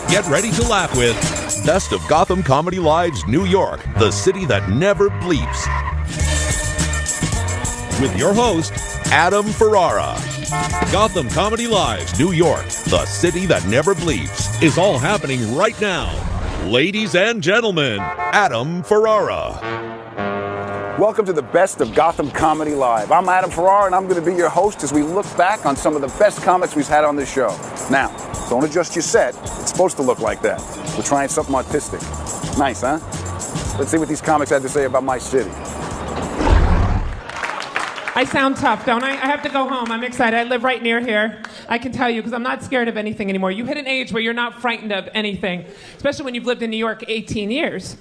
Get ready to laugh with Best of Gotham Comedy Live's New York, the city that never bleeps. With your host, Adam Ferrara. Gotham Comedy Live's New York, the city that never bleeps, is all happening right now. Ladies and gentlemen, Adam Ferrara. Welcome to the Best of Gotham Comedy Live. I'm Adam Ferrara, and I'm going to be your host as we look back on some of the best comics we've had on this show. Now, don't adjust your set. It's supposed to look like that. We're trying something artistic. Nice, huh? Let's see what these comics had to say about my city. I sound tough, don't I? I have to go home. I'm excited. I live right near here. I can tell you, because I'm not scared of anything anymore. You hit an age where you're not frightened of anything, especially when you've lived in New York 18 years.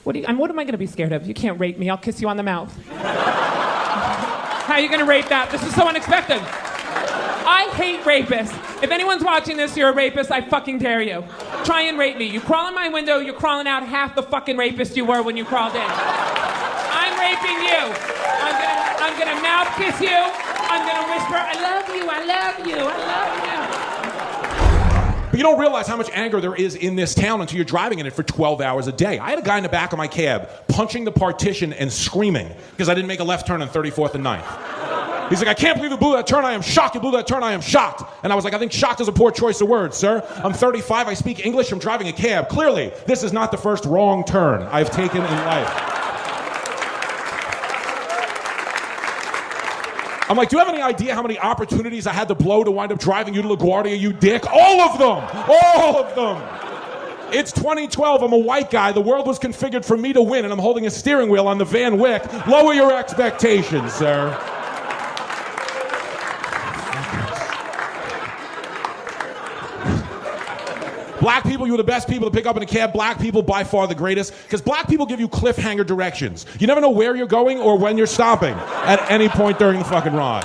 What am I going to be scared of? You can't rape me. I'll kiss you on the mouth. How are you going to rape that? This is so unexpected. I hate rapists. If anyone's watching this, you're a rapist, I fucking dare you. Try and rape me. You crawl in my window, you're crawling out half the fucking rapist you were when you crawled in. I'm raping you. I'm gonna mouth kiss you. I'm gonna whisper, I love you, I love you, I love you. But you don't realize how much anger there is in this town until you're driving in it for 12 hours a day. I had a guy in the back of my cab punching the partition and screaming because I didn't make a left turn on 34th and 9th. He's like, I can't believe you blew that turn, I am shocked. You blew that turn, I am shocked. And I was like, I think shocked is a poor choice of words, sir. I'm 35, I speak English, I'm driving a cab. Clearly, this is not the first wrong turn I've taken in life. I'm like, do you have any idea how many opportunities I had to blow to wind up driving you to LaGuardia, you dick? All of them! All of them! It's 2012, I'm a white guy, the world was configured for me to win, and I'm holding a steering wheel on the Van Wyck. Lower your expectations, sir. Black people, you were the best people to pick up in a cab. Black people, by far the greatest. Because black people give you cliffhanger directions. You never know where you're going or when you're stopping at any point during the fucking ride.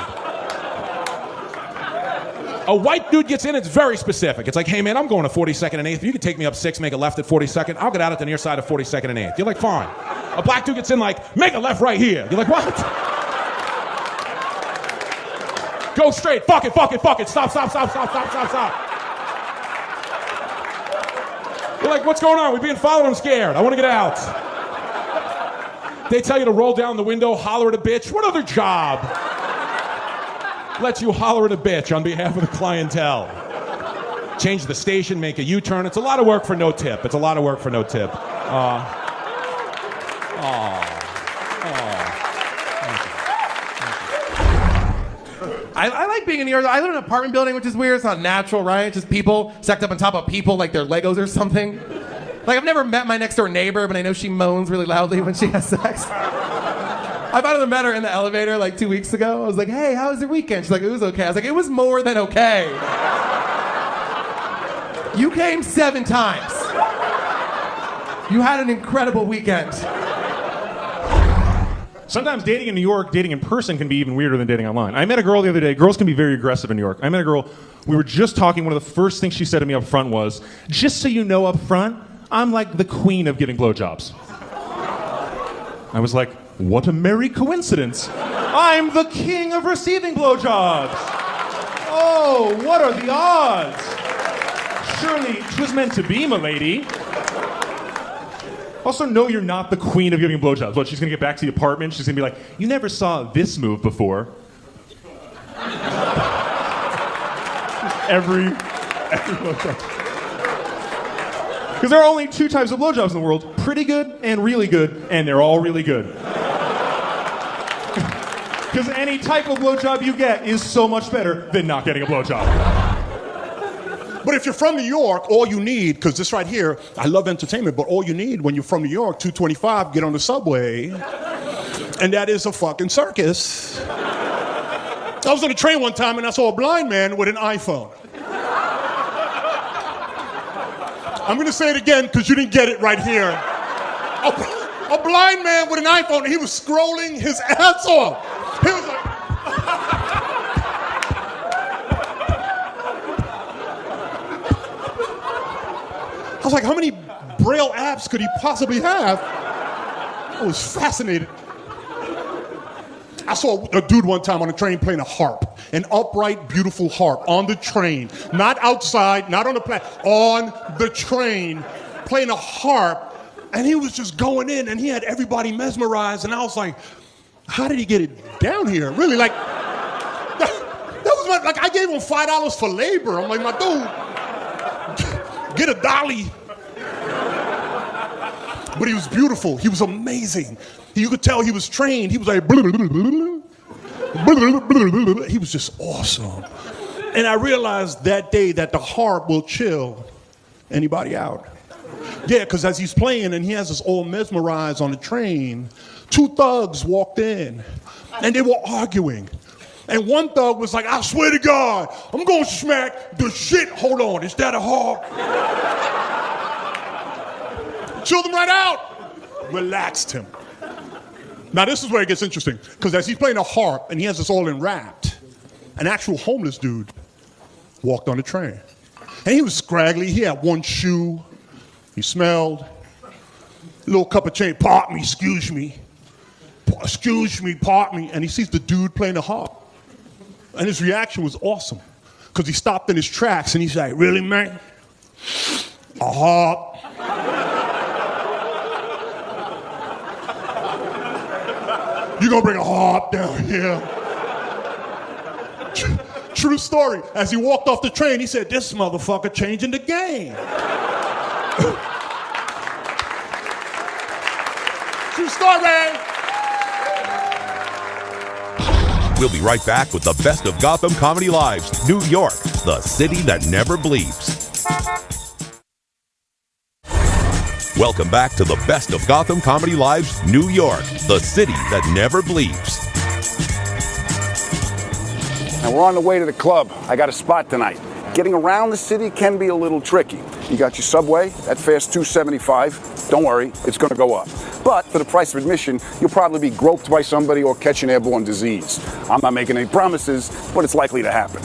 A white dude gets in, it's very specific. It's like, hey man, I'm going to 42nd and 8th. If you could take me up 6, make a left at 42nd, I'll get out at the near side of 42nd and 8th. You're like, fine. A black dude gets in like, make a left right here. You're like, what? Go straight. Fuck it. Stop. You're like, what's going on? We're being followed, I'm scared. I want to get out. They tell you to roll down the window, holler at a bitch. What other job lets you holler at a bitch on behalf of the clientele? Change the station, make a U-turn. It's a lot of work for no tip. I like being in New York. I live in an apartment building, which is weird. It's not natural, right? It's just people stacked up on top of people like they're Legos or something. Like, I've never met my next door neighbor, but I know she moans really loudly when she has sex. I finally met her in the elevator like 2 weeks ago. I was like, hey, how was your weekend? She's like, it was okay. I was like, it was more than okay. You came 7 times. You had an incredible weekend. Sometimes dating in New York, dating in person can be even weirder than dating online. I met a girl the other day. Girls can be very aggressive in New York. I met a girl, we were just talking, one of the first things she said to me up front was, just so you know up front, I'm like the queen of giving blowjobs. I was like, what a merry coincidence. I'm the king of receiving blowjobs. Oh, what are the odds? Surely 'twas meant to be, m'lady. Also, no, you're not the queen of giving blowjobs. What, she's gonna get back to the apartment, she's gonna be like, you never saw this move before. every blowjob. Because there are only 2 types of blowjobs in the world, pretty good and really good, and they're all really good. Because any type of blowjob you get is so much better than not getting a blowjob. But if you're from New York, all you need, because this right here, I love entertainment, but all you need when you're from New York, 225, get on the subway, and that is a fucking circus. I was on a train one time and I saw a blind man with an iPhone. I'm gonna say it again because you didn't get it right here. A blind man with an iPhone, and he was scrolling his ass off. He was like, I was like, how many Braille apps could he possibly have? I was fascinated. I saw a dude one time on a train playing a harp, an upright, beautiful harp on the train, not outside, not on the platform, on the train, playing a harp, and he was just going in, and he had everybody mesmerized, and I was like, how did he get it down here? Really, like, that was like, I gave him $5 for labor. I'm like, my dude, get a dolly. But he was beautiful. He was amazing. You could tell he was trained. He was like, blah, blah, blah, blah, blah, blah, blah. He was just awesome. And I realized that day that the harp will chill anybody out. Yeah, because as he's playing and he has us all mesmerized on the train, two thugs walked in and they were arguing. And one thug was like, I swear to God, I'm going to smack the shit. Hold on, is that a harp? Chilled him right out. Relaxed him. Now this is where it gets interesting, because as he's playing a harp and he has us all enwrapped, an actual homeless dude walked on the train. And he was scraggly, he had one shoe, he smelled, a little cup of change, pardon me, excuse me, pardon me, and he sees the dude playing the harp. And his reaction was awesome, because he stopped in his tracks and he's like, really, man? A harp? You gonna bring a harp down here? True story. As he walked off the train, he said, this motherfucker changing the game. True story. We'll be right back with the best of Gotham Comedy Live's New York, the city that never bleeps. Welcome back to the best of Gotham Comedy Live's New York, the city that never bleeps. And we're on the way to the club. I got a spot tonight. Getting around the city can be a little tricky. You got your subway, that fare's $2.75. Don't worry, it's gonna go up. But for the price of admission, you'll probably be groped by somebody or catch an airborne disease. I'm not making any promises, but it's likely to happen.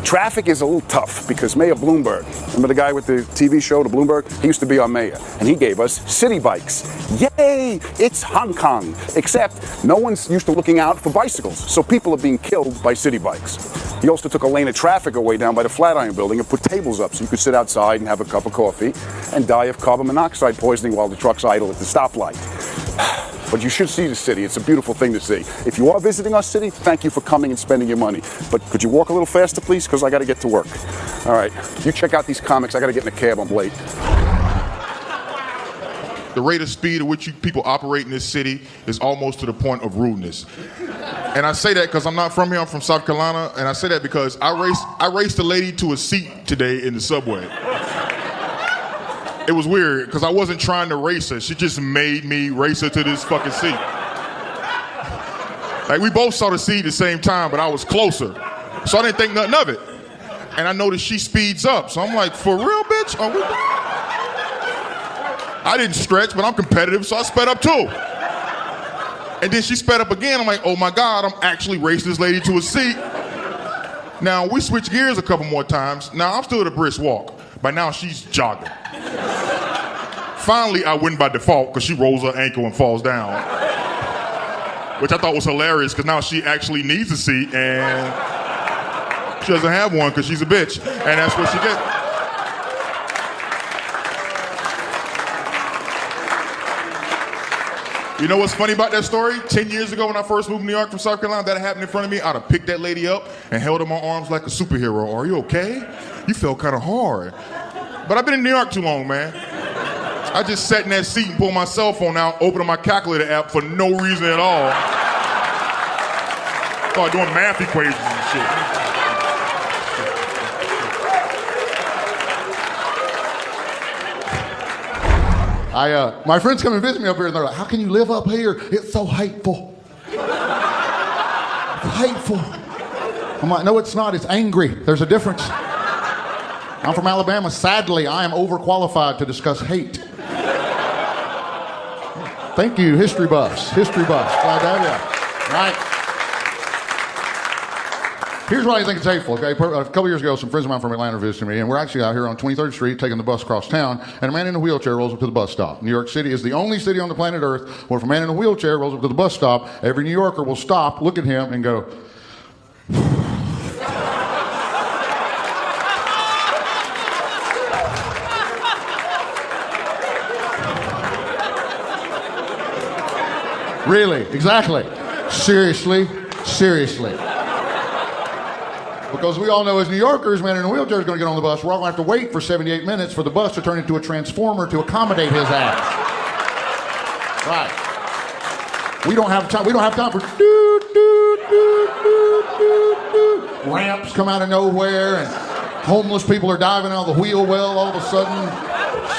Traffic is a little tough because Mayor Bloomberg, remember the guy with the TV show, the Bloomberg? He used to be our mayor, and he gave us city bikes. Yay! It's Hong Kong. Except no one's used to looking out for bicycles, so people are being killed by city bikes. He also took a lane of traffic away down by the Flatiron Building and put tables up so you could sit outside and have a cup of coffee and die of carbon monoxide poisoning while the truck's idle at the stoplight. But you should see the city. It's a beautiful thing to see. If you are visiting our city, thank you for coming and spending your money. But could you walk a little faster, please? Because I got to get to work. All right. You check out these comics. I got to get in a cab. I'm late. The rate of speed at which you people operate in this city is almost to the point of rudeness. And I say that because I'm not from here. I'm from South Carolina. And I say that because I raced a lady to a seat today in the subway. It was weird, because I wasn't trying to race her. She just made me race her to this fucking seat. Like, we both saw the seat at the same time, but I was closer. So I didn't think nothing of it. And I noticed she speeds up. So I'm like, for real, bitch? I didn't stretch, but I'm competitive, so I sped up too. And then she sped up again. I'm like, oh my God, I'm actually racing this lady to a seat. Now, we switched gears a couple more times. Now, I'm still at a brisk walk. By now, she's jogging. Finally, I win by default because she rolls her ankle and falls down. Which I thought was hilarious because now she actually needs a seat and she doesn't have one because she's a bitch. And that's what she gets. You know what's funny about that story? 10 years ago when I first moved to New York from South Carolina, that happened in front of me, I'd have picked that lady up and held her in my arms like a superhero. Are you okay? You felt kind of hard. But I've been in New York too long, man. I just sat in that seat and pulled my cell phone out, opening my calculator app for no reason at all. Started doing math equations and shit. My friends come and visit me up here and they're like, how can you live up here? It's so hateful. It's hateful. I'm like, no, it's not. It's angry. There's a difference. I'm from Alabama. Sadly, I am overqualified to discuss hate. Thank you, history buffs. History buffs. Glad to have you. Here's why I think it's hateful. Okay, a couple years ago, some friends of mine from Atlanta visited me, and we're actually out here on 23rd Street taking the bus across town, and a man in a wheelchair rolls up to the bus stop. New York City is the only city on the planet Earth where if a man in a wheelchair rolls up to the bus stop, every New Yorker will stop, look at him, and go, really, exactly. Seriously. Because we all know as New Yorkers, man in a wheelchair is going to get on the bus. We're all going to have to wait for 78 minutes for the bus to turn into a transformer to accommodate his ass. Right. We don't have time. We don't have time for ramps come out of nowhere, and homeless people are diving out of the wheel well all of a sudden.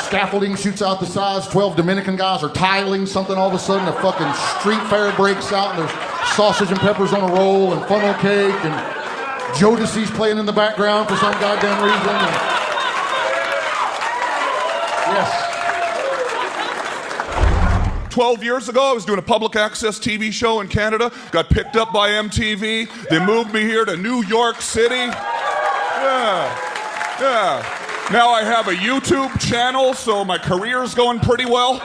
Scaffolding shoots out the sides. 12 Dominican guys are tiling something all of a sudden. A fucking street fair breaks out, and there's sausage and peppers on a roll, and funnel cake, and Jodeci's playing in the background for some goddamn reason. And yes. 12 years ago, I was doing a public access TV show in Canada. Got picked up by MTV. They moved me here to New York City. Yeah. Now I have a YouTube channel, so my career's going pretty well.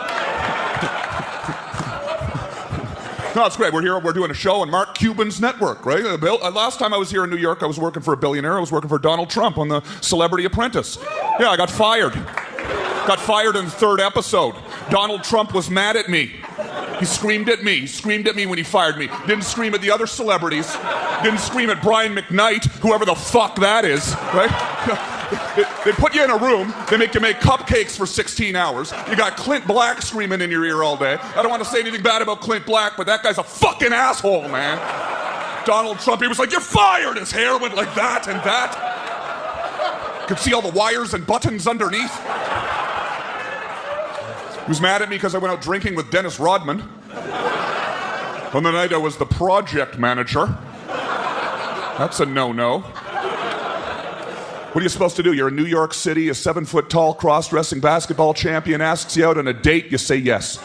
No, it's great. We're here. We're doing a show on Mark Cuban's network, right? Last time I was here in New York, I was working for a billionaire. I was working for Donald Trump on the Celebrity Apprentice. Yeah, I got fired. Got fired in the third episode. Donald Trump was mad at me. He screamed at me. He screamed at me when he fired me. Didn't scream at the other celebrities. Didn't scream at Brian McKnight, whoever the fuck that is, right? They put you in a room, they make you make cupcakes for 16 hours. You got Clint Black screaming in your ear all day. I don't want to say anything bad about Clint Black, but that guy's a fucking asshole, man. Donald Trump, he was like, "You're fired!" His hair went like that and that. Could see all the wires and buttons underneath. He was mad at me because I went out drinking with Dennis Rodman. On the night I was the project manager. That's a no-no. What are you supposed to do? You're in New York City, a 7-foot-tall cross-dressing basketball champion asks you out on a date, you say yes.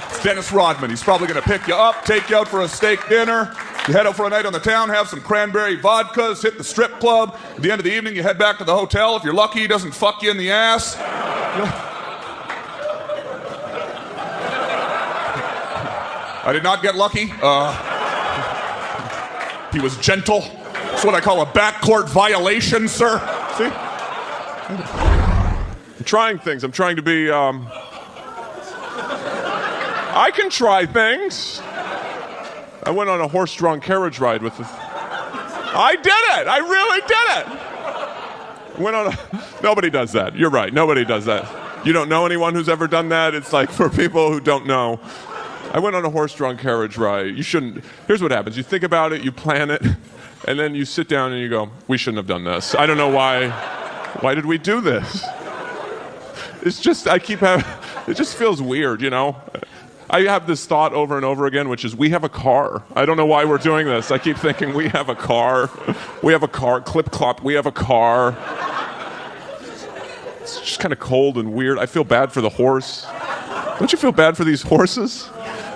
It's Dennis Rodman. He's probably going to pick you up, take you out for a steak dinner. You head out for a night on the town, have some cranberry vodkas, hit the strip club. At the end of the evening, you head back to the hotel. If you're lucky, he doesn't fuck you in the ass. I did not get lucky. He was gentle. That's what I call a backcourt violation, sir. See? I'm trying things. I'm trying to be, I can try things. I went on a horse-drawn carriage ride with I did it! I really did it! Nobody does that. You're right. Nobody does that. You don't know anyone who's ever done that? It's like for people who don't know. I went on a horse-drawn carriage ride. You shouldn't. Here's what happens. You think about it, you plan it, and then you sit down and you go, we shouldn't have done this. I don't know why. Why did we do this? It's just, it just feels weird, you know? I have this thought over and over again, which is we have a car. I don't know why we're doing this. I keep thinking we have a car. We have a car. Clip clop, we have a car. It's just kind of cold and weird. I feel bad for the horse. Don't you feel bad for these horses?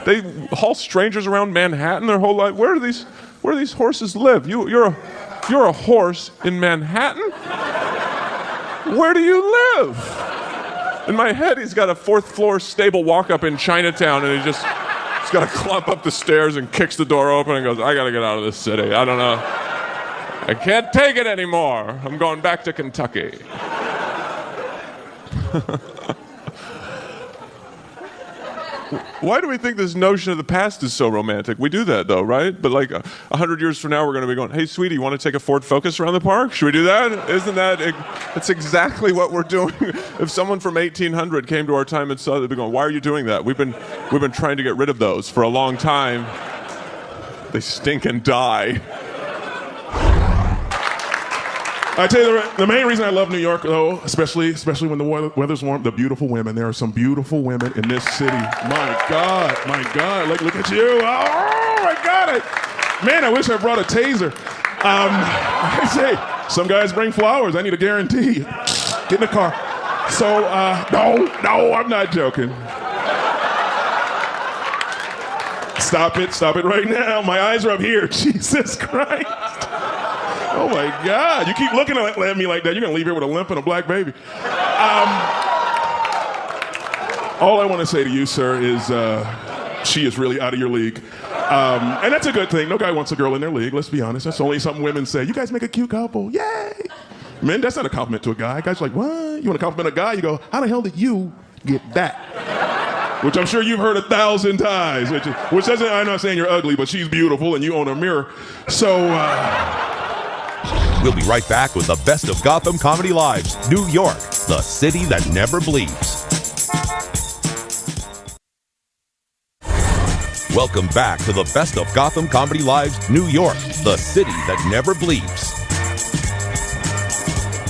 They haul strangers around Manhattan their whole life. Where do these horses live? You're a horse in Manhattan? Where do you live? In my head, he's got a 4th floor stable walk-up in Chinatown, and he's got to clump up the stairs and kicks the door open and goes, I got to get out of this city. I don't know. I can't take it anymore. I'm going back to Kentucky. Why do we think this notion of the past is so romantic? We do that, though, right? But like 100 years from now, we're going to be going, hey, sweetie, you want to take a Ford Focus around the park? Should we do that? Isn't that, that's exactly what we're doing. If someone from 1800 came to our time and saw, they'd be going, why are you doing that? We've been trying to get rid of those for a long time. They stink and die. I tell you, the main reason I love New York, though, especially when the weather's warm, the beautiful women. There are some beautiful women in this city. My God. Look at you. Oh, my God. Man, I wish I brought a taser. I say, some guys bring flowers. I need a guarantee. Get in the car. So, no, I'm not joking. Stop it right now. My eyes are up here. Jesus Christ. Oh my God. You keep looking at me like that, you're going to leave here with a limp and a black baby. All I want to say to you, sir, is she is really out of your league. And that's a good thing. No guy wants a girl in their league, let's be honest. That's only something women say. You guys make a cute couple. Yay. Men, that's not a compliment to a guy. Guys are like, what? You want to compliment a guy? You go, how the hell did you get that? Which I'm sure you've heard 1,000 times. Which doesn't, I'm not saying you're ugly, but she's beautiful and you own a mirror. So, We'll be right back with the best of Gotham Comedy Lives, New York, the city that never bleeps. Welcome back to the best of Gotham Comedy Lives, New York, the city that never bleeps.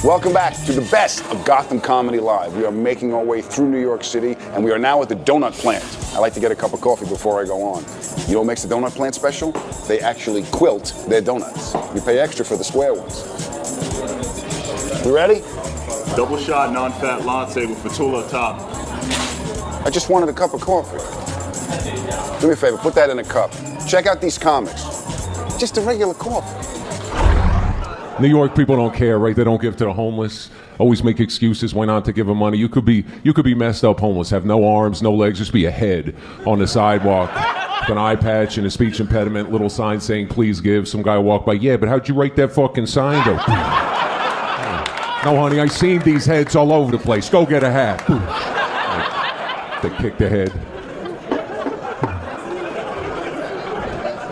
Welcome back to the best of Gotham Comedy Live. We are making our way through New York City, and we are now at the donut plant. I like to get a cup of coffee before I go on. You know what makes the donut plant special? They actually quilt their donuts. You pay extra for the square ones. You ready? Double shot, non-fat latte with Fatula top. I just wanted a cup of coffee. Do me a favor, put that in a cup. Check out these comics. Just a regular coffee. New York people don't care, right? They don't give to the homeless. Always make excuses why not to give them money. You could be messed up homeless, have no arms, no legs, just be a head on the sidewalk, with an eye patch and a speech impediment, little sign saying please give. Some guy walk by, yeah, but how'd you write that fucking sign? Go, no, honey, I seen these heads all over the place. Go get a hat. They kick the head.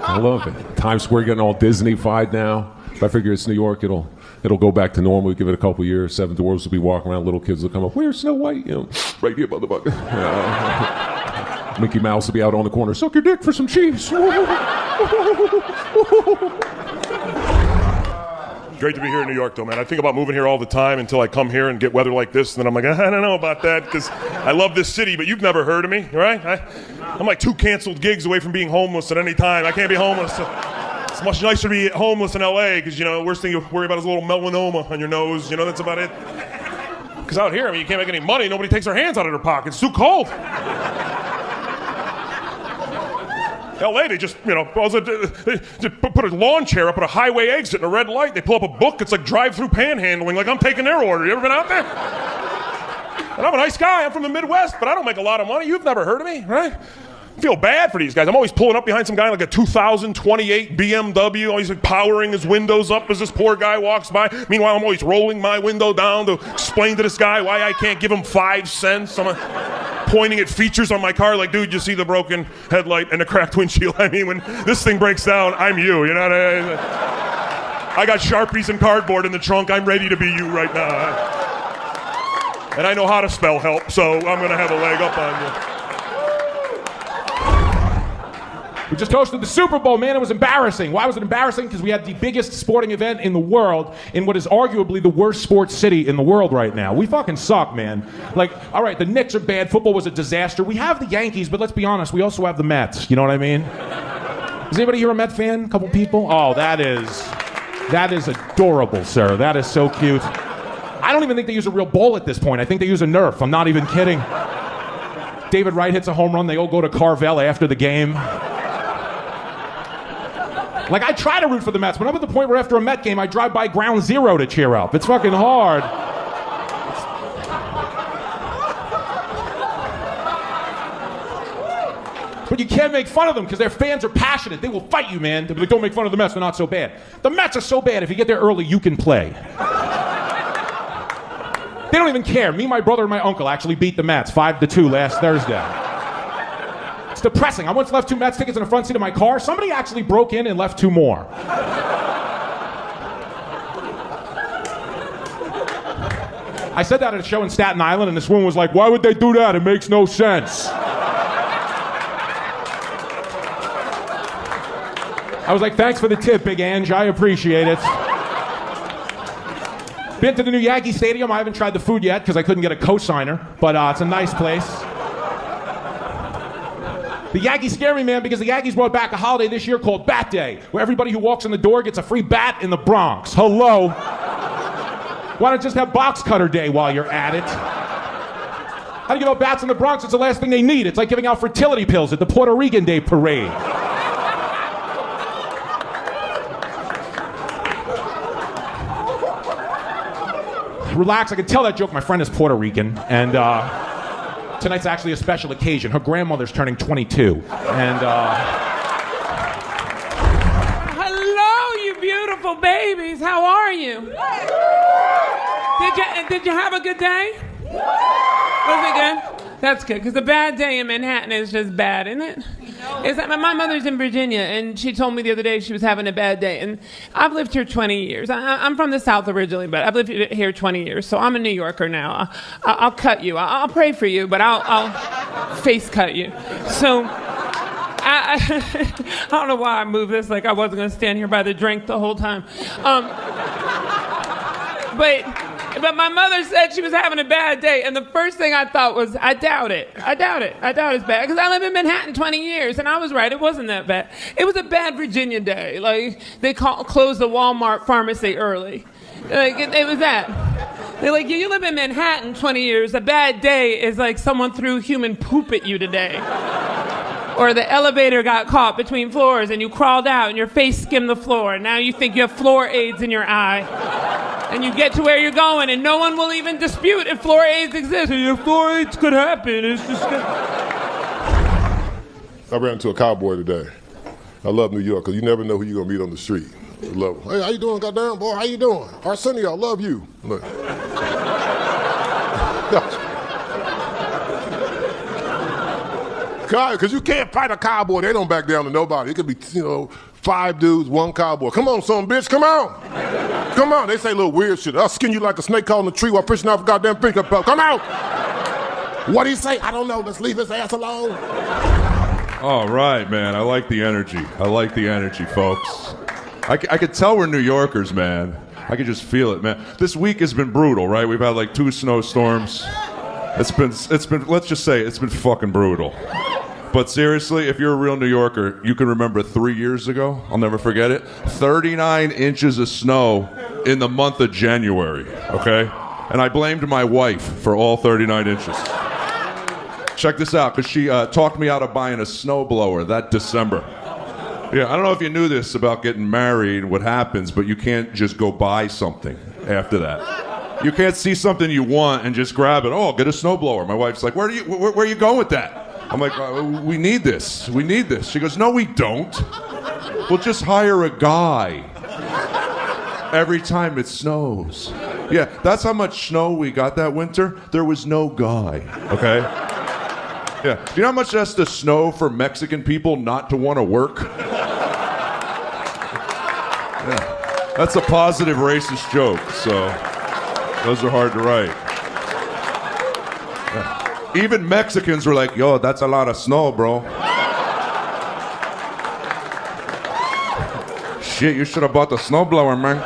I love it. Times Square getting all Disney-fied now. I figure it's New York, it'll go back to normal. We give it a couple years. Seven Dwarfs will be walking around. Little kids will come up. Where's Snow White? You know, right here, motherfucker. Mickey Mouse will be out on the corner. Suck your dick for some cheese. Great to be here in New York, though, man. I think about moving here all the time until I come here and get weather like this, and then I'm like, I don't know about that, because I love this city, but you've never heard of me, right? I'm like 2 canceled gigs away from being homeless at any time. I can't be homeless. It's much nicer to be homeless in L.A. because, you know, the worst thing you worry about is a little melanoma on your nose. You know, that's about it. Because out here, I mean, you can't make any money. Nobody takes their hands out of their pockets. It's too cold. L.A., they just, you know, they put a lawn chair up at a highway exit and a red light. They pull up a book. It's like drive-through panhandling, like I'm taking their order. You ever been out there? And I'm a nice guy. I'm from the Midwest, but I don't make a lot of money. You've never heard of me, right? I feel bad for these guys. I'm always pulling up behind some guy like a 2028 BMW, always like powering his windows up as this poor guy walks by. Meanwhile, I'm always rolling my window down to explain to this guy why I can't give him 5 cents. I'm pointing at features on my car like, dude, you see the broken headlight and the cracked windshield? I mean, when this thing breaks down, I'm you, you know what I mean? I got Sharpies and cardboard in the trunk. I'm ready to be you right now. And I know how to spell help, so I'm going to have a leg up on you. We just hosted the Super Bowl, man. It was embarrassing. Why was it embarrassing? Because we had the biggest sporting event in the world in what is arguably the worst sports city in the world right now. We fucking suck, man. Like, all right, the Knicks are bad. Football was a disaster. We have the Yankees, but let's be honest, we also have the Mets. You know what I mean? Is anybody here a Met fan? A couple people? Oh, that is adorable, sir. That is so cute. I don't even think they use a real ball at this point. I think they use a Nerf. I'm not even kidding. David Wright hits a home run. They all go to Carvel after the game. Like, I try to root for the Mets, but I'm at the point where after a Met game, I drive by Ground Zero to cheer up. It's fucking hard. But you can't make fun of them because their fans are passionate. They will fight you, man. They'll be like, don't make fun of the Mets. They're not so bad. The Mets are so bad. If you get there early, you can play. They don't even care. Me, my brother, and my uncle actually beat the Mets 5-2 last Thursday. It's depressing. I once left 2 Mets tickets in the front seat of my car. Somebody actually broke in and left 2 more. I said that at a show in Staten Island, and this woman was like, why would they do that? It makes no sense. I was like, thanks for the tip, Big Ange. I appreciate it. Been to the new Yankee Stadium. I haven't tried the food yet because I couldn't get a cosigner, but it's a nice place. The Yankees scare me, man, because the Yankees brought back a holiday this year called Bat Day, where everybody who walks in the door gets a free bat in the Bronx. Hello? Why don't you just have Box Cutter Day while you're at it? How do you give out bats in the Bronx? It's the last thing they need. It's like giving out fertility pills at the Puerto Rican Day parade. relax. I can tell that joke. My friend is Puerto Rican, and tonight's actually a special occasion. Her grandmother's turning 22, and Hello, you beautiful babies. How are you? Did you have a good day? Was it good? That's good, because a bad day in Manhattan is just bad, isn't it? It's like my mother's in Virginia, and she told me the other day she was having a bad day. And I've lived here 20 years. I'm from the South originally, but I've lived here 20 years, so I'm a New Yorker now. I'll cut you. I'll pray for you, but I'll face cut you. So I don't know why I moved this like I wasn't going to stand here by the drink the whole time. But my mother said she was having a bad day, and the first thing I thought was, I doubt it. I doubt it's bad, because I lived in Manhattan 20 years, and I was right, it wasn't that bad. It was a bad Virginia day. Like, they closed the Walmart pharmacy early. Like, it was that. They're like, you live in Manhattan 20 years, a bad day is like someone threw human poop at you today. Or the elevator got caught between floors, and you crawled out, and your face skimmed the floor, and now you think you have floor aids in your eye. And you get to where you're going, and no one will even dispute if floor aids exist. Your floor aids could happen. It's just I ran into a cowboy today. I love New York, because you never know who you're going to meet on the street. I love him. Hey, how you doing, goddamn boy? How you doing? Arsenio, I love you. Look. Because you can't fight a cowboy. They don't back down to nobody. It could be, 5 dudes, 1 cowboy. Come on, son, bitch, come on. Come on. They say little weird shit. I'll skin you like a snake caught in a tree while fishing off a goddamn finger pole. Come on. What do you say? I don't know. Let's leave his ass alone. All right, man. I like the energy. Folks. I could tell we're New Yorkers, man. I could just feel it, man. This week has been brutal, right? We've had like 2 snowstorms. It's been. Let's just say it's been fucking brutal. But seriously, if you're a real New Yorker, you can remember 3 years ago, I'll never forget it, 39 inches of snow in the month of January, okay? And I blamed my wife for all 39 inches. Check this out, because she talked me out of buying a snowblower that December. Yeah, I don't know if you knew this about getting married, what happens, but you can't just go buy something after that. You can't see something you want and just grab it. Oh, get a snowblower. My wife's like, where are you going with that? I'm like, we need this. She goes, no, we don't. We'll just hire a guy every time it snows. Yeah, that's how much snow we got that winter. There was no guy, okay? Yeah, do you know how much it has to snow for Mexican people not to want to work? Yeah, that's a positive racist joke, so those are hard to write. Yeah. Even Mexicans were like, yo, that's a lot of snow, bro. Shit, you should have bought the snowblower, man.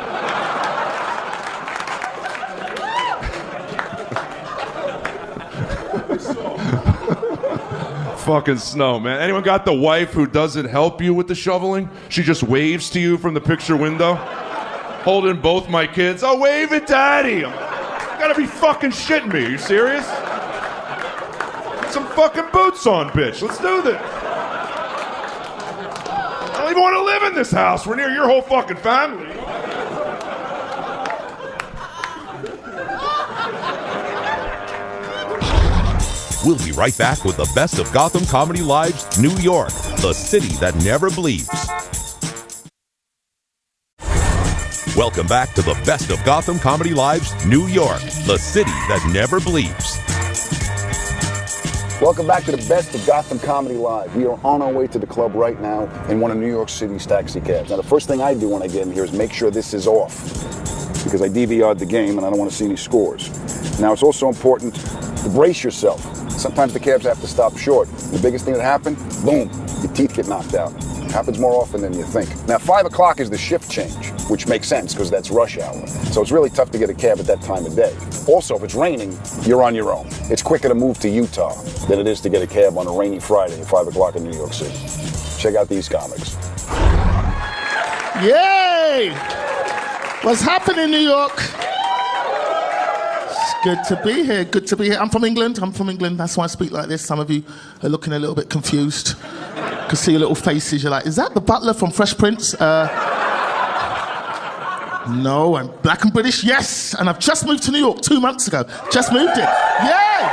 Fucking snow, man. Anyone got the wife who doesn't help you with the shoveling? She just waves to you from the picture window? Holding both my kids. Oh, wave at daddy. You gotta be fucking shitting me. Are you serious? Some fucking boots on, bitch. Let's do this. I don't even want to live in this house. We're near your whole fucking family. We'll be right back with the best of Gotham Comedy Live's New York, the city that never bleeps. Welcome back to the best of Gotham Comedy Live's New York, the city that never bleeps. Welcome back to the best of Gotham Comedy Live. We are on our way to the club right now in one of New York City's taxi cabs. Now, the first thing I do when I get in here is make sure this is off, because I DVR'd the game and I don't want to see any scores. Now, it's also important to brace yourself. Sometimes the cabs have to stop short. The biggest thing that happened, boom, your teeth get knocked out. It happens more often than you think. Now, 5 o'clock is the shift change, which makes sense because that's rush hour. So it's really tough to get a cab at that time of day. Also, if it's raining, you're on your own. It's quicker to move to Utah than it is to get a cab on a rainy Friday at 5 o'clock in New York City. Check out these comics. Yay! What's happening, New York? It's good to be here. Good to be here. I'm from England. That's why I speak like this. Some of you are looking a little bit confused. You can see your little faces. You're like, is that the butler from Fresh Prince? No, I'm black and British, yes. And I've just moved to New York 2 months ago. Just moved it. Yay!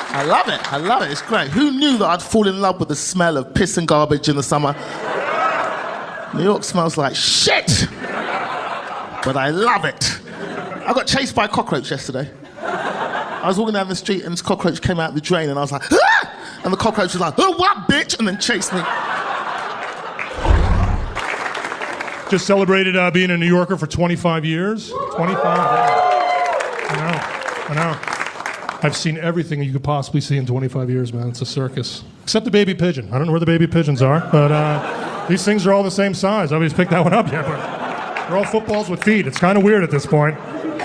I love it. I love it. It's great. Who knew that I'd fall in love with the smell of piss and garbage in the summer? New York smells like shit, but I love it. I got chased by a cockroach yesterday. I was walking down the street and this cockroach came out of the drain and I was like, ah! And the cockroach was like, oh, what, bitch? And then chased me. Just celebrated being a New Yorker for 25 years. 25 years. I know. I've seen everything you could possibly see in 25 years, man. It's a circus. Except the baby pigeon. I don't know where the baby pigeons are, but these things are all the same size. Nobody's picked that one up yet, but they're all footballs with feet. It's kind of weird at this point.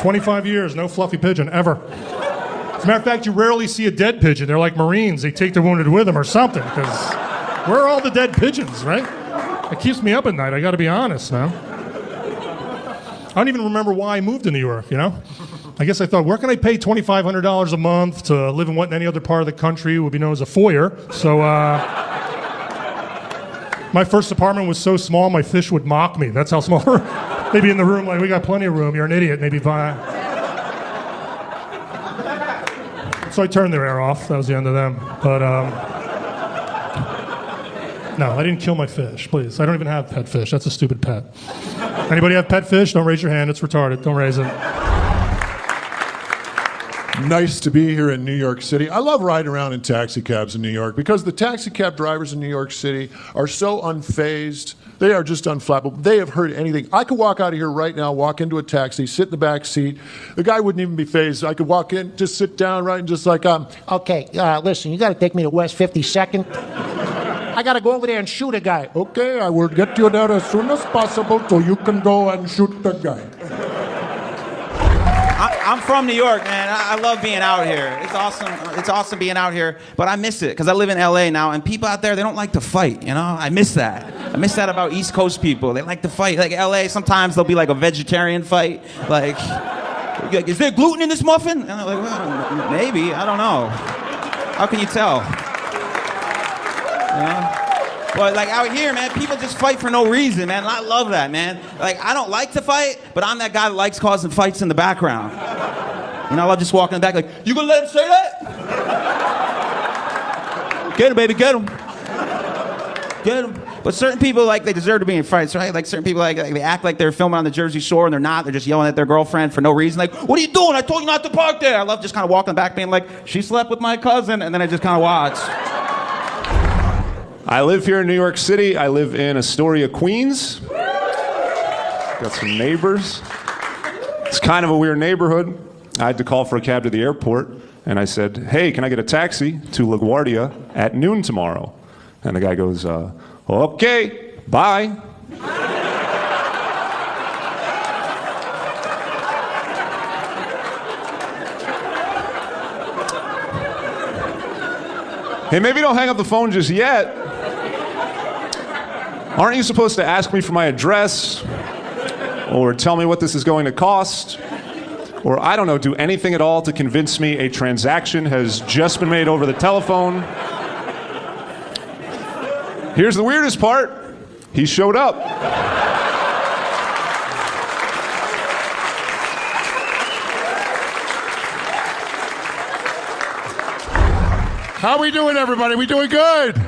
25 years, no fluffy pigeon, ever. As a matter of fact, you rarely see a dead pigeon. They're like Marines. They take the wounded with them or something, because where are all the dead pigeons, right? It keeps me up at night, I gotta be honest now. I don't even remember why I moved to New York, you know? I guess I thought, where can I pay $2,500 a month to live in what in any other part of the country would be known as a foyer? So, my first apartment was so small, my fish would mock me. That's how small. They'd be in the room like, we got plenty of room, you're an idiot, maybe buy. So I turned their air off, that was the end of them. But, no, I didn't kill my fish, please. I don't even have pet fish, that's a stupid pet. Anybody have pet fish? Don't raise your hand, it's retarded, don't raise it. Nice to be here in New York City. I love riding around in taxi cabs in New York because the taxi cab drivers in New York City are so unfazed. They are just unflappable. They have heard anything. I could walk out of here right now, walk into a taxi, sit in the back seat. The guy wouldn't even be fazed. I could walk in, just sit down, right, and just like, okay, listen, you got to take me to West 52nd. I got to go over there and shoot a guy. Okay, I will get you there as soon as possible so you can go and shoot the guy. I'm from New York, man. I love being out here. It's awesome. It's awesome being out here, but I miss it because I live in LA now, and people out there, they don't like to fight, you know? I miss that. I miss that about East Coast people. They like to fight. Like LA, sometimes there'll be like a vegetarian fight. Like, is there gluten in this muffin? And I'm like, well, maybe. I don't know. How can you tell? You know? But like out here, man, people just fight for no reason, man. And I love that, man. Like, I don't like to fight, but I'm that guy that likes causing fights in the background. You know, I love just walking in the back like, you gonna let him say that? Get him, baby, get him. Get him. But certain people, like, they deserve to be in fights, right? Like, certain people, like they act like they're filming on the Jersey Shore, and they're not. They're just yelling at their girlfriend for no reason. Like, what are you doing? I told you not to park there. I love just kind of walking back being like, she slept with my cousin, and then I just kind of watch. I live here in New York City. I live in Astoria, Queens. Got some neighbors. It's kind of a weird neighborhood. I had to call for a cab to the airport, and I said, hey, can I get a taxi to LaGuardia at noon tomorrow? And the guy goes, okay, bye. Hey, maybe don't hang up the phone just yet. Aren't you supposed to ask me for my address? Or tell me what this is going to cost? Or, I don't know, do anything at all to convince me a transaction has just been made over the telephone? Here's the weirdest part. He showed up. How we doing, everybody? We doing good?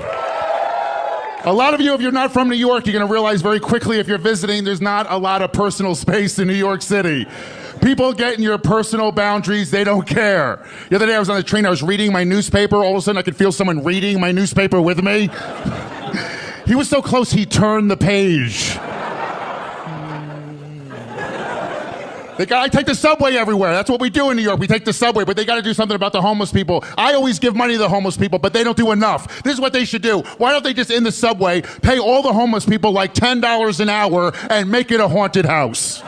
A lot of you, if you're not from New York, you're going to realize very quickly if you're visiting, there's not a lot of personal space in New York City. People get in your personal boundaries, they don't care. The other day I was on the train, I was reading my newspaper, all of a sudden I could feel someone reading my newspaper with me. He was so close, he turned the page. I take the subway everywhere. That's what we do in New York. We take the subway, but they got to do something about the homeless people. I always give money to the homeless people, but they don't do enough. This is what they should do. Why don't they just, in the subway, pay all the homeless people like $10 an hour and make it a haunted house?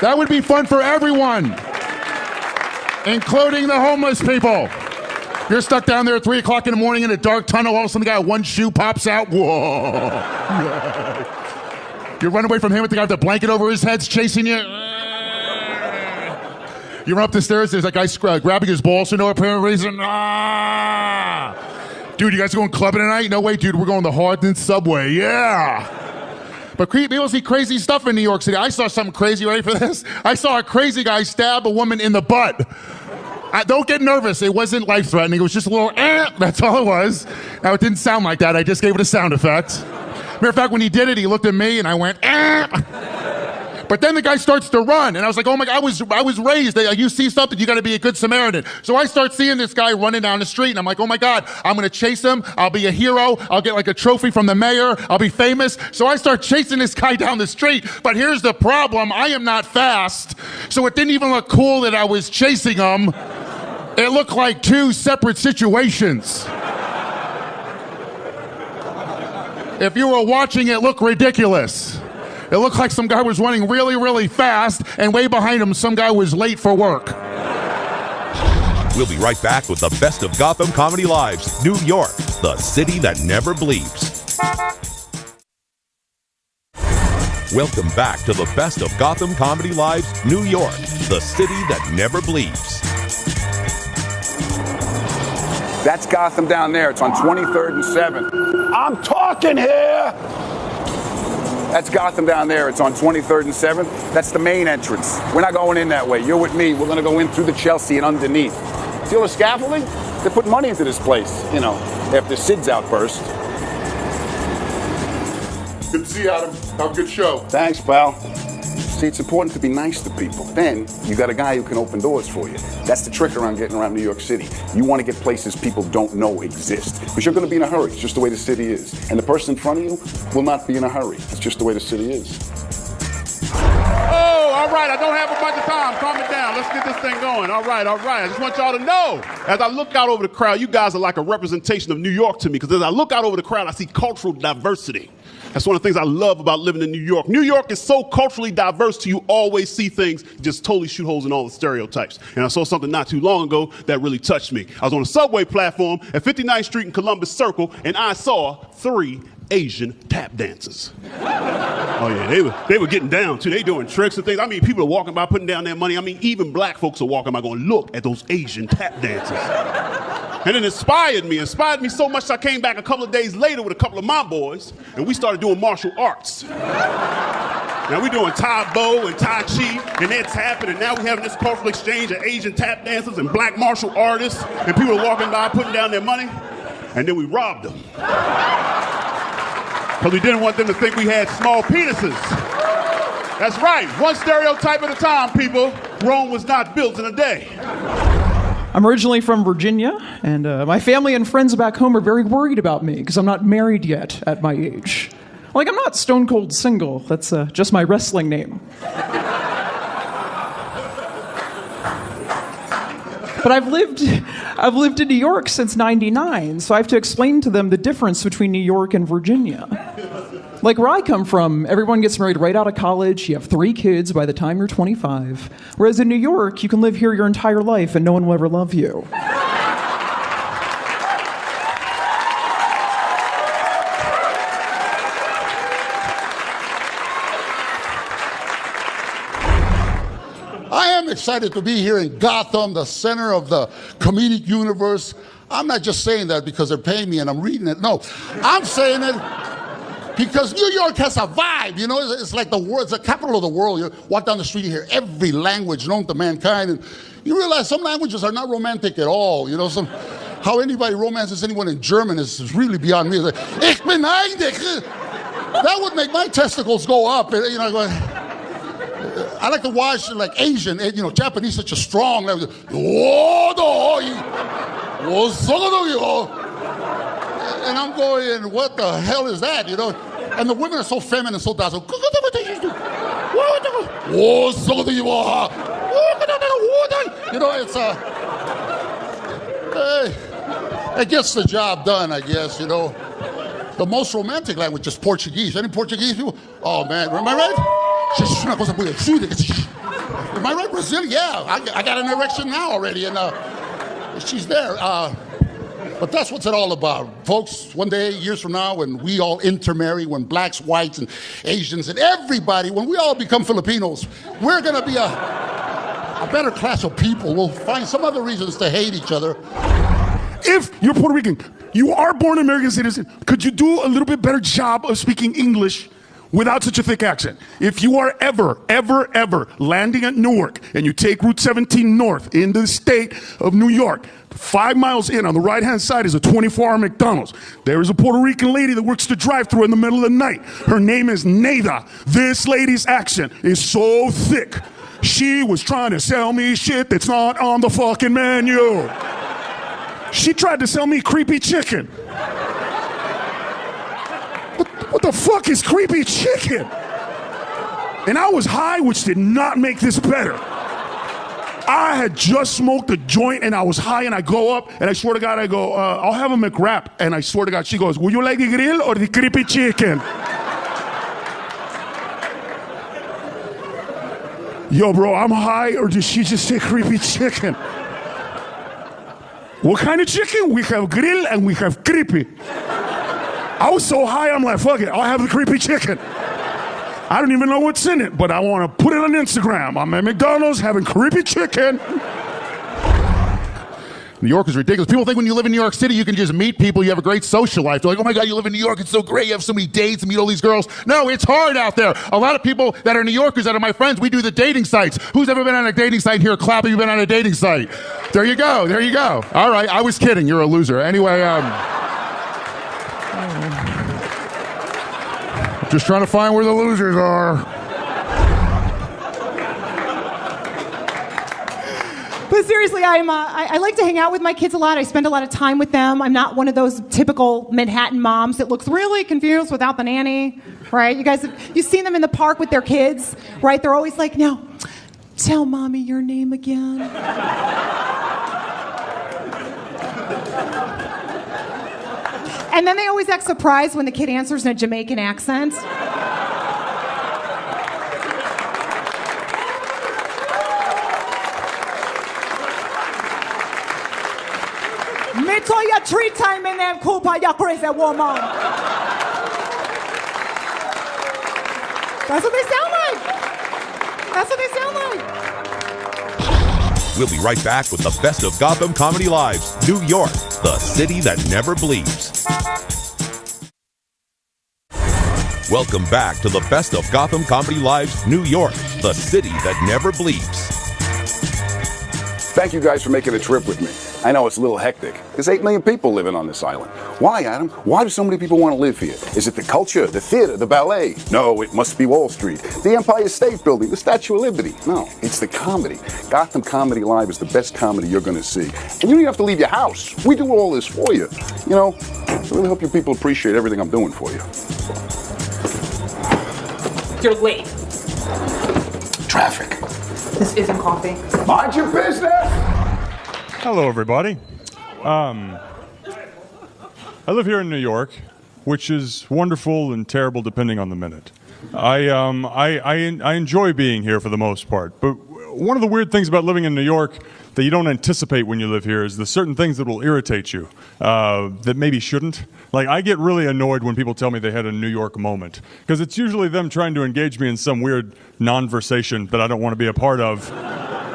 That would be fun for everyone, including the homeless people. You're stuck down there at 3 o'clock in the morning in a dark tunnel, all of a sudden the guy with one shoe pops out. Whoa. You run away from him with the guy with the blanket over his head's chasing you. You run up the stairs, there's that guy grabbing his balls for no apparent reason. Dude, you guys going clubbing tonight? No way, dude. We're going to Hardin Subway. Yeah. But people see crazy stuff in New York City. I saw something crazy. Ready for this? I saw a crazy guy stab a woman in the butt. Don't get nervous. It wasn't life-threatening. It was just a little, that's all it was. Now, it didn't sound like that. I just gave it a sound effect. Matter of fact, when he did it, he looked at me and I went, But then the guy starts to run, and I was like, oh my God, I was raised. You see something, you got to be a good Samaritan. So I start seeing this guy running down the street, and I'm like, oh my God, I'm going to chase him. I'll be a hero. I'll get like a trophy from the mayor. I'll be famous. So I start chasing this guy down the street. But here's the problem. I am not fast. So it didn't even look cool that I was chasing him. It looked like two separate situations. If you were watching, it looked ridiculous. It looked like some guy was running really, really fast, and way behind him, some guy was late for work. We'll be right back with the best of Gotham Comedy Live's New York, the city that never bleeps. Welcome back to the best of Gotham Comedy Live's New York, the city that never bleeps. That's Gotham down there. It's on 23rd and 7th. I'm talking here! That's Gotham down there. It's on 23rd and 7th. That's the main entrance. We're not going in that way. You're with me. We're going to go in through the Chelsea and underneath. See all the scaffolding? They put money into this place, you know, after Sid's outburst. Good to see you, Adam. Have a good show. Thanks, pal. See, it's important to be nice to people. Then you got a guy who can open doors for you. That's the trick around getting around New York City. You want to get places people don't know exist. Because you're going to be in a hurry. It's just the way the city is. And the person in front of you will not be in a hurry. It's just the way the city is. Oh, all right. I don't have a bunch of time. Calm it down. Let's get this thing going. All right. I just want y'all to know, as I look out over the crowd, you guys are like a representation of New York to me. Because as I look out over the crowd, I see cultural diversity. That's one of the things I love about living in New York. New York is so culturally diverse to you always see things, just totally shoot holes in all the stereotypes. And I saw something not too long ago that really touched me. I was on a subway platform at 59th Street in Columbus Circle, and I saw 3 Asian tap dancers. Oh yeah, they were getting down too. They doing tricks and things. I mean, people are walking by putting down their money. I mean, even black folks are walking by going, look at those Asian tap dancers. And it inspired me so much I came back a couple of days later with a couple of my boys, and we started doing martial arts. Now we're doing Tai Bo and Tai Chi, and they're tapping, and now we're having this cultural exchange of Asian tap dancers and black martial artists, and people are walking by putting down their money, and then we robbed them. Because we didn't want them to think we had small penises. That's right, one stereotype at a time, people. Rome was not built in a day. I'm originally from Virginia, and my family and friends back home are very worried about me because I'm not married yet at my age. Like, I'm not stone cold single. That's just my wrestling name. But I've lived in New York since '99, so I have to explain to them the difference between New York and Virginia. Like where I come from, everyone gets married right out of college, you have 3 kids by the time you're 25. Whereas in New York, you can live here your entire life and no one will ever love you. I am excited to be here in Gotham, the center of the comedic universe. I'm not just saying that because they're paying me and I'm reading it. No, I'm saying it because New York has a vibe, you know, it's like the world, it's the capital of the world. You walk down the street, you hear every language known to mankind, and you realize some languages are not romantic at all, you know, how anybody romances anyone in German is really beyond me. It's like, ich bin eigentlich. That would make my testicles go up, you know, I like to watch like Asian, you know, Japanese such a strong language. And I'm going, what the hell is that, you know? And the women are so feminine, so docile. You know, it's it gets the job done, I guess, you know. The most romantic language is Portuguese. Any Portuguese people? Oh, man, am I right? Am I right, Brazil? Yeah, I got an erection now already, and she's there. But that's what's it all about. Folks, one day, years from now, when we all intermarry, when blacks, whites, and Asians, and everybody, when we all become Filipinos, we're going to be a better class of people. We'll find some other reasons to hate each other. If you're Puerto Rican, You are born American citizen. Could you do a little bit better job of speaking English without such a thick accent? If you are ever landing at Newark and you take Route 17 north into the state of New York, 5 miles in on the right-hand side is a 24-hour McDonald's. There is a Puerto Rican lady that works the drive-thru in the middle of the night. Her name is Neda. This lady's accent is so thick. She was trying to sell me shit that's not on the fucking menu. She tried to sell me creepy chicken. What the fuck is creepy chicken? And I was high, which did not make this better. I had just smoked a joint and I was high, and I go up and I swear to God, I go, I'll have a McWrap. And I swear to God, she goes, would you like the grill or the creepy chicken? Yo, bro, I'm high, or did she just say creepy chicken? What kind of chicken? We have grill and we have creepy. I was so high, I'm like, fuck it, I'll have the creepy chicken. I don't even know what's in it, but I want to put it on Instagram. I'm at McDonald's having creepy chicken. New York is ridiculous. People think when you live in New York City, you can just meet people, you have a great social life. They're like, oh my God, you live in New York, it's so great, you have so many dates and meet all these girls. No, it's hard out there. A lot of people that are New Yorkers, that are my friends, we do the dating sites. Who's ever been on a dating site here? Clap if you've been on a dating site. There you go, there you go. All right, I was kidding, you're a loser. Anyway, just trying to find where the losers are. But seriously, I like to hang out with my kids a lot. I spend a lot of time with them. I'm not one of those typical Manhattan moms that looks really confused without the nanny, right? You guys, you've seen them in the park with their kids, right? They're always like, no, tell mommy your name again. And then they always act surprised when the kid answers in a Jamaican accent. Me told you 3 times my name, Cooper, you crazy woman. That's what they sound like. That's what they sound like. We'll be right back with the best of Gotham Comedy Live's New York, the city that never bleeps. Welcome back to the best of Gotham Comedy Live's New York, the city that never bleeps. Thank you guys for making a trip with me. I know it's a little hectic. There's 8 million people living on this island. Why, Adam? Why do so many people want to live here? Is it the culture, the theater, the ballet? No, it must be Wall Street, the Empire State Building, the Statue of Liberty. No, it's the comedy. Gotham Comedy Live is the best comedy you're going to see. And you don't even have to leave your house. We do all this for you. You know, I really hope you people appreciate everything I'm doing for you. You're late. Traffic. This isn't coffee. Mind your business! Hello, everybody. I live here in New York, which is wonderful and terrible depending on the minute. I enjoy being here for the most part, but one of the weird things about living in New York that you don't anticipate when you live here is the certain things that will irritate you that maybe shouldn't. Like, I get really annoyed when people tell me they had a New York moment, because it's usually them trying to engage me in some weird non-versation that I don't want to be a part of.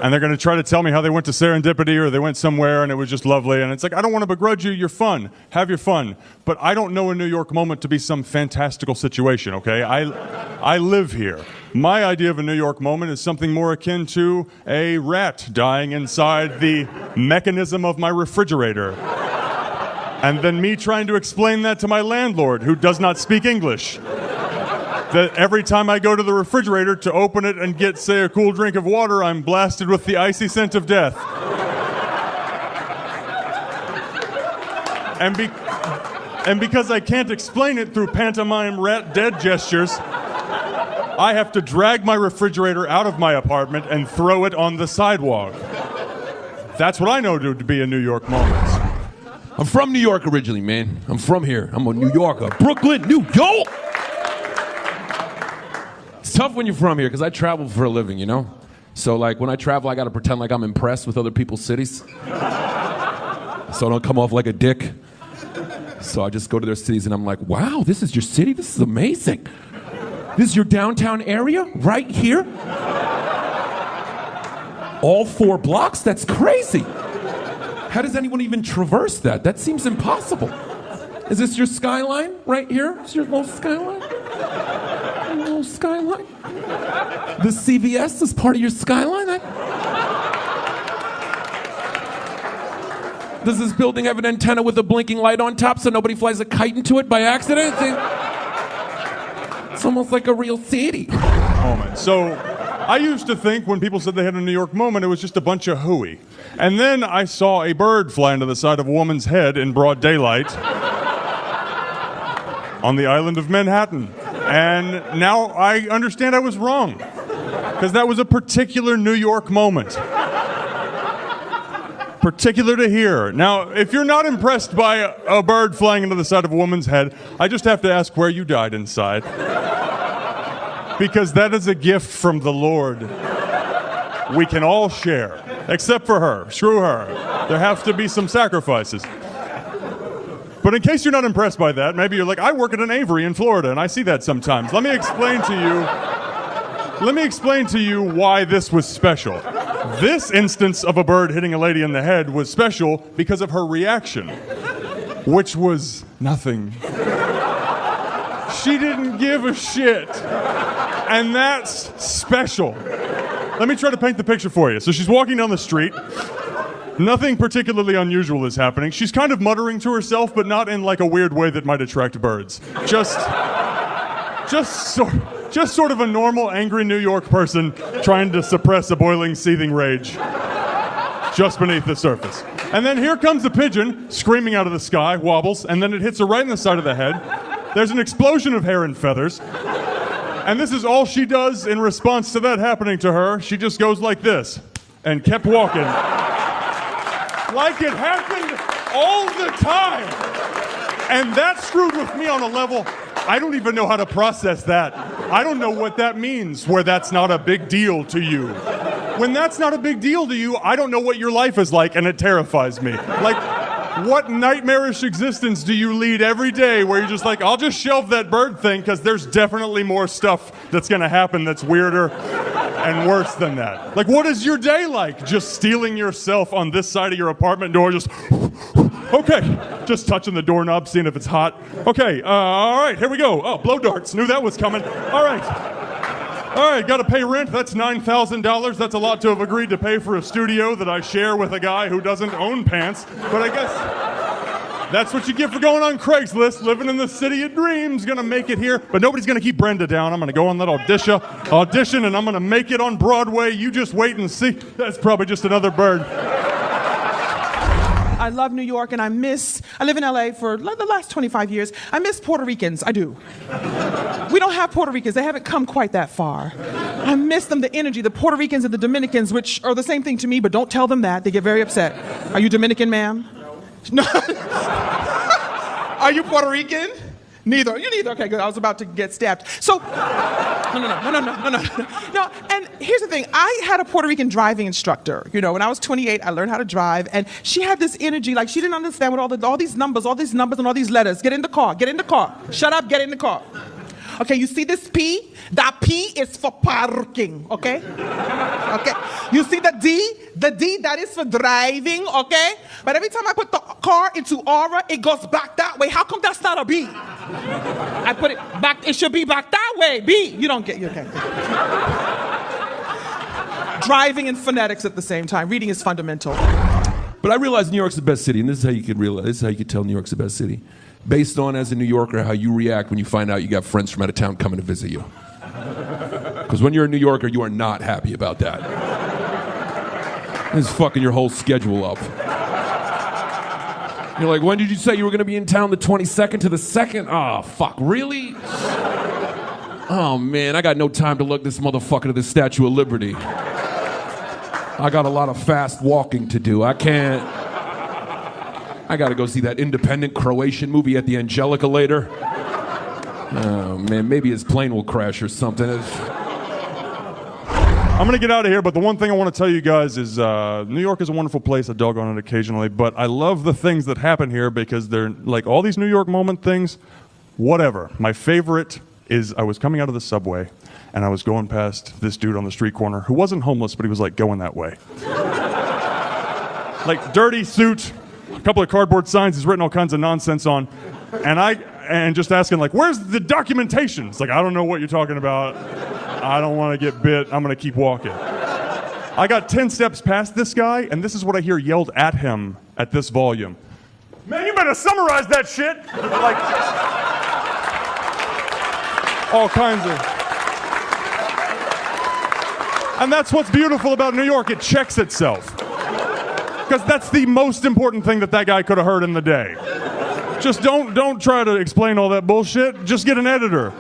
And they're going to try to tell me how they went to Serendipity or they went somewhere and it was just lovely. And it's like, I don't want to begrudge you. You're fun. Have your fun. But I don't know a New York moment to be some fantastical situation, okay? I live here. My idea of a New York moment is something more akin to a rat dying inside the mechanism of my refrigerator. And then me trying to explain that to my landlord, who does not speak English. That every time I go to the refrigerator to open it and get, say, a cool drink of water, I'm blasted with the icy scent of death. And because I can't explain it through pantomime rat dead gestures, I have to drag my refrigerator out of my apartment and throw it on the sidewalk. That's what I know to be a New York moment. I'm from New York originally, man. I'm from here. I'm a New Yorker. Brooklyn, New York! It's tough when you're from here because I travel for a living, you know? So, like, when I travel, I got to pretend like I'm impressed with other people's cities. So I don't come off like a dick. So I just go to their cities and I'm like, wow, this is your city? This is amazing. This is your downtown area right here? All 4 blocks? That's crazy. How does anyone even traverse that? That seems impossible. Is this your skyline right here? Is your little skyline? Your little skyline? The CVS is part of your skyline? Does this building have an antenna with a blinking light on top so nobody flies a kite into it by accident? It's almost like a real city. Moment. So I used to think when people said they had a New York moment, it was just a bunch of hooey. And then I saw a bird fly into the side of a woman's head in broad daylight on the island of Manhattan. And now I understand I was wrong. Because that was a particular New York moment. Particular to here. Now, if you're not impressed by a bird flying into the side of a woman's head, I just have to ask where you died inside. Because that is a gift from the Lord. We can all share. Except for her. Screw her. There have to be some sacrifices. But in case you're not impressed by that, maybe you're like, I work at an Avery in Florida, and I see that sometimes. Let me explain to you why this was special. This instance of a bird hitting a lady in the head was special because of her reaction, which was nothing. She didn't give a shit. And that's special. Let me try to paint the picture for you. So she's walking down the street. Nothing particularly unusual is happening. She's kind of muttering to herself, but not in like a weird way that might attract birds. Just sort of a normal, angry New York person trying to suppress a boiling, seething rage just beneath the surface. And then here comes a pigeon screaming out of the sky, wobbles, and then it hits her right in the side of the head. There's an explosion of hair and feathers. And this is all she does in response to that happening to her. She just goes like this and kept walking. Like it happened all the time. And that screwed with me on a level I don't even know how to process that. I don't know what that means, where that's not a big deal to you. When that's not a big deal to you, I don't know what your life is like, and it terrifies me. Like, what nightmarish existence do you lead every day where you're just like, I'll just shelve that bird thing because there's definitely more stuff that's going to happen that's weirder and worse than that. Like, what is your day like? Just stealing yourself on this side of your apartment door, just... Okay, just touching the doorknob, seeing if it's hot. Okay, all right, here we go. Oh, blow darts, knew that was coming. All right, gotta pay rent. That's $9,000. That's a lot to have agreed to pay for a studio that I share with a guy who doesn't own pants. But I guess that's what you get for going on Craigslist, living in the city of dreams. Gonna make it here, but nobody's gonna keep Brenda down. I'm gonna go on that audition, and I'm gonna make it on Broadway. You just wait and see. That's probably just another bird. I love New York, and I live in LA for the last 25 years. I miss Puerto Ricans, I do. We don't have Puerto Ricans, they haven't come quite that far. I miss them, the energy, the Puerto Ricans and the Dominicans, which are the same thing to me, but don't tell them that, they get very upset. Are you Dominican, ma'am? No. Are you Puerto Rican? Neither. You neither. Okay, good. I was about to get stabbed. So, no. And here's the thing. I had a Puerto Rican driving instructor. You know, when I was 28, I learned how to drive, and she had this energy, like she didn't understand what all these numbers and all these letters. Get in the car. Shut up. Get in the car. Okay, you see this P? That P is for parking, okay? Okay. You see the D? The D, that is for driving, okay? But every time I put the car into aura, it goes back that way. How come that's not a B? I put it back, it should be back that way, B. You don't get, okay. Driving and phonetics at the same time. Reading is fundamental. But I realize New York's the best city, and this is how you could tell New York's the best city. Based on, as a New Yorker, how you react when you find out you got friends from out of town coming to visit you. Because when you're a New Yorker, you are not happy about that. It's fucking your whole schedule up. You're like, when did you say you were going to be in town the 22nd to the 2nd? Oh, fuck, really? Oh, man, I got no time to look this motherfucker to the Statue of Liberty. I got a lot of fast walking to do. I gotta go see that independent Croatian movie at the Angelica later. Oh, man, maybe his plane will crash or something. I'm gonna get out of here, but the one thing I want to tell you guys is New York is a wonderful place. I dog on it occasionally, but I love the things that happen here because they're like all these New York moment things, whatever. My favorite is I was coming out of the subway and I was going past this dude on the street corner who wasn't homeless, but he was like going that way. Like dirty suit, a couple of cardboard signs he's written all kinds of nonsense on. And just asking, like, where's the documentation? It's like, I don't know what you're talking about. I don't want to get bit. I'm going to keep walking. I got 10 steps past this guy, and this is what I hear yelled at him at this volume. Man, you better summarize that shit. Like, all kinds of. And that's what's beautiful about New York. It checks itself. Because that's the most important thing that guy could have heard in the day. Just don't try to explain all that bullshit. Just get an editor.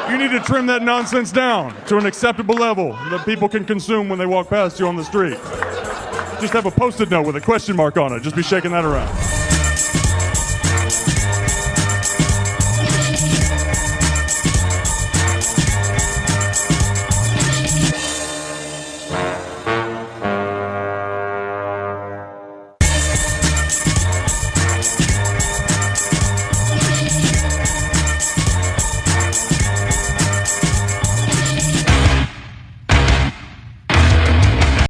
You need to trim that nonsense down to an acceptable level that people can consume when they walk past you on the street. Just have a Post-it note with a question mark on it. Just be shaking that around.